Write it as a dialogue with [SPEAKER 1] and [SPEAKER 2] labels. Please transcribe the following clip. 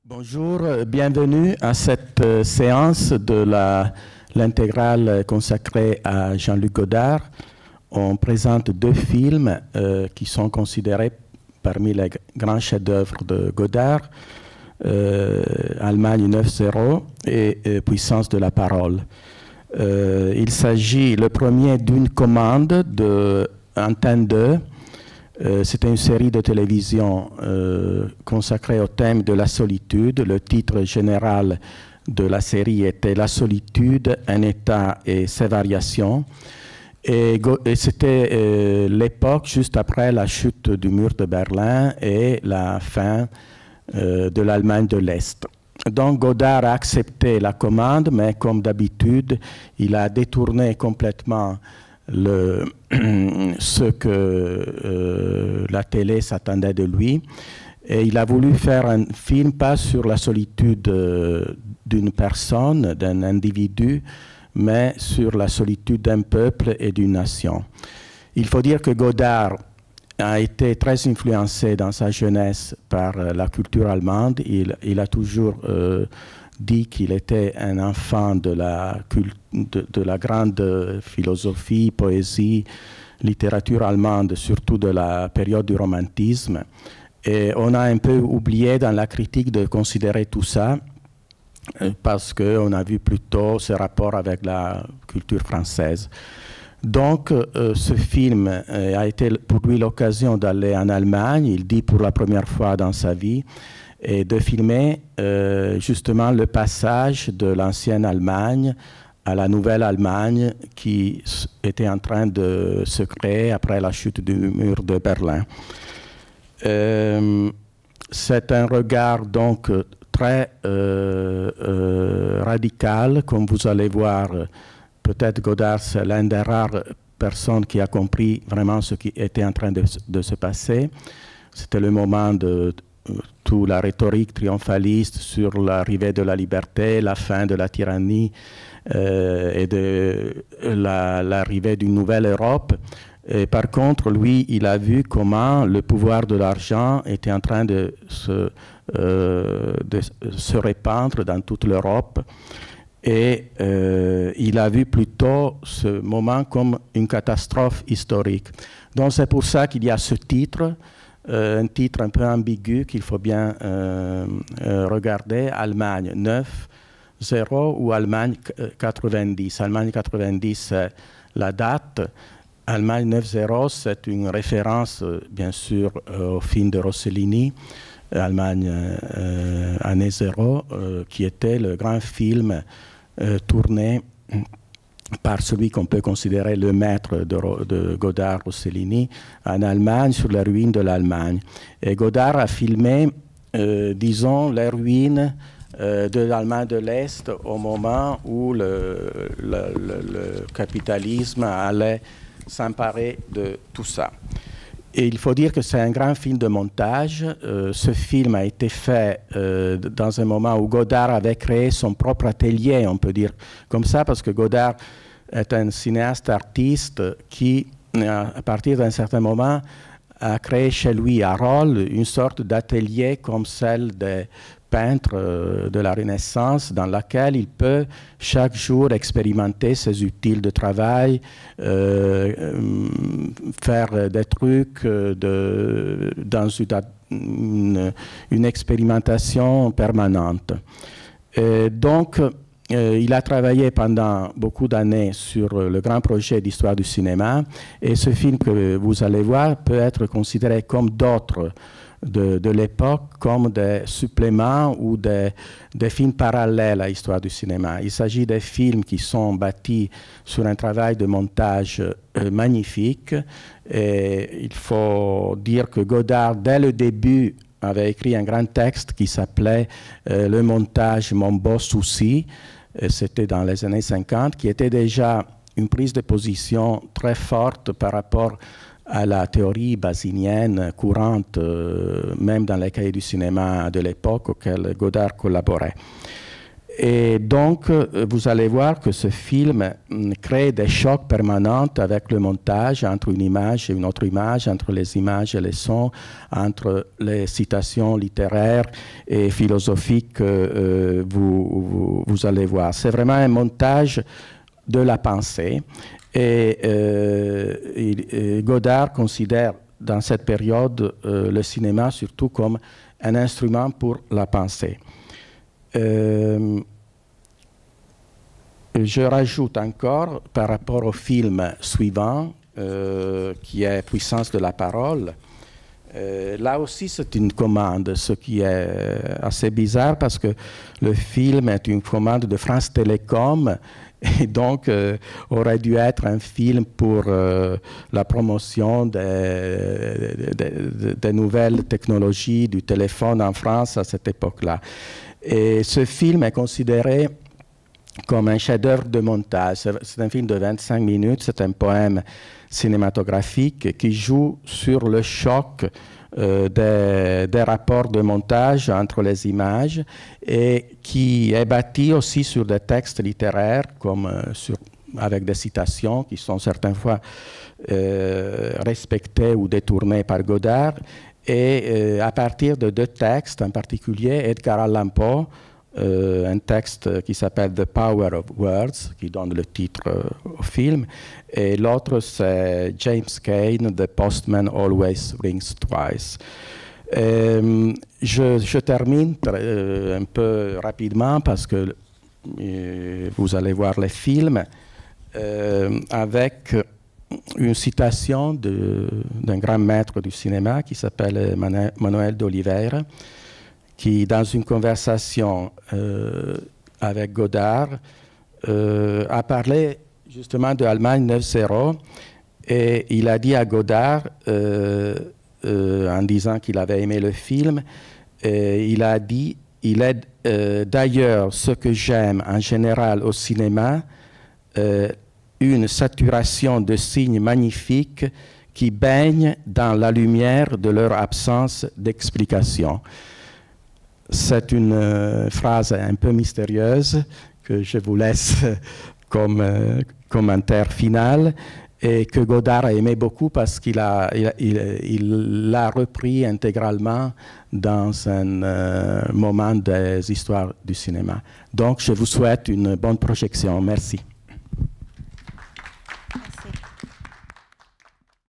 [SPEAKER 1] Bonjour, bienvenue à cette séance de l'intégrale consacrée à Jean-Luc Godard. On présente deux films qui sont considérés parmi les grands chefs-d'œuvre de Godard, Allemagne 9-0 et Puissance de la parole. Il s'agit, le premier, d'une commande de Antenne 2. C'était une série de télévision consacrée au thème de la solitude. Le titre général de la série était « La solitude, un état et ses variations ». Et c'était l'époque juste après la chute du mur de Berlin et la fin de l'Allemagne de l'Est. Donc Godard a accepté la commande, mais comme d'habitude, il a détourné complètement ce que la télé s'attendait de lui. Et il a voulu faire un film pas sur la solitude d'une personne, d'un individu, mais sur la solitude d'un peuple et d'une nation. Il faut dire que Godard a été très influencé dans sa jeunesse par la culture allemande. Il a toujours dit qu'il était un enfant de la grande philosophie, poésie, littérature allemande, surtout de la période du romantisme. Et on a un peu oublié dans la critique de considérer tout ça parce qu'on a vu plutôt ce rapport avec la culture française. Donc, ce film a été pour lui l'occasion d'aller en Allemagne, il dit pour la première fois dans sa vie, et de filmer justement le passage de l'ancienne Allemagne à la nouvelle Allemagne qui était en train de se créer après la chute du mur de Berlin. C'est un regard donc très radical, comme vous allez voir. Peut-être Godard, c'est l'une des rares personnes qui a compris vraiment ce qui était en train de se passer. C'était le moment de toute la rhétorique triomphaliste sur l'arrivée de la liberté, la fin de la tyrannie et de l'arrivée d'une nouvelle Europe. Et par contre, lui, il a vu comment le pouvoir de l'argent était en train de se répandre dans toute l'Europe. Et il a vu plutôt ce moment comme une catastrophe historique. Donc c'est pour ça qu'il y a ce titre, un titre un peu ambigu qu'il faut bien regarder, Allemagne 9-0 ou Allemagne 90. Allemagne 90, c'est la date. Allemagne 9-0, c'est une référence, bien sûr, au film de Rossellini, Allemagne année 0, qui était le grand film tourné par celui qu'on peut considérer le maître de Godard, Rossellini, en Allemagne, sur les ruines de l'Allemagne. Et Godard a filmé, disons, les ruines de l'Allemagne de l'Est au moment où le capitalisme allait s'emparer de tout ça. Et il faut dire que c'est un grand film de montage. Ce film a été fait dans un moment où Godard avait créé son propre atelier, on peut dire comme ça, parce que Godard est un cinéaste artiste qui, à partir d'un certain moment, a créé chez lui à Rolle une sorte d'atelier comme celle des peintres de la Renaissance, dans laquelle il peut chaque jour expérimenter ses outils de travail, faire des trucs dans une expérimentation permanente. Et donc, il a travaillé pendant beaucoup d'années sur le grand projet d'histoire du cinéma, et ce film que vous allez voir peut être considéré comme d'autres de l'époque, comme des suppléments ou des films parallèles à l'histoire du cinéma. Il s'agit des films qui sont bâtis sur un travail de montage magnifique. Et il faut dire que Godard, dès le début, avait écrit un grand texte qui s'appelait « Le montage, mon beau souci ». C'était dans les années 50, qui était déjà une prise de position très forte par rapport à la théorie basinienne courante, même dans les cahiers du cinéma de l'époque auxquels Godard collaborait. Et donc, vous allez voir que ce film crée des chocs permanents avec le montage entre une image et une autre image, entre les images et les sons, entre les citations littéraires et philosophiques que vous allez voir. C'est vraiment un montage de la pensée. Et Godard considère dans cette période le cinéma surtout comme un instrument pour la pensée. Je rajoute encore, par rapport au film suivant, qui est Puissance de la parole, là aussi c'est une commande, ce qui est assez bizarre parce que le film est une commande de France Télécom et donc aurait dû être un film pour la promotion des nouvelles technologies du téléphone en France à cette époque-là. Et ce film est considéré comme un chef-d'œuvre de montage. C'est un film de 25 minutes, c'est un poème cinématographique qui joue sur le choc des rapports de montage entre les images et qui est bâti aussi sur des textes littéraires comme avec des citations qui sont certaines fois respectées ou détournées par Godard. Et à partir de deux textes, en particulier Edgar Allan Poe, un texte qui s'appelle The Power of Words, qui donne le titre au film, et l'autre c'est James Cain, The Postman Always Rings Twice. Je termine un peu rapidement parce que vous allez voir les films avec une citation d'un grand maître du cinéma qui s'appelle Manuel de Oliveira, qui, dans une conversation avec Godard, a parlé justement de Allemagne 9-0, et il a dit à Godard, en disant qu'il avait aimé le film, il a dit, il est d'ailleurs ce que j'aime en général au cinéma, une saturation de signes magnifiques qui baignent dans la lumière de leur absence d'explication. C'est une phrase un peu mystérieuse que je vous laisse comme commentaire final et que Godard a aimé beaucoup parce qu'il l'a repris intégralement dans un moment des histoires du cinéma. Donc, je vous souhaite une bonne projection. Merci.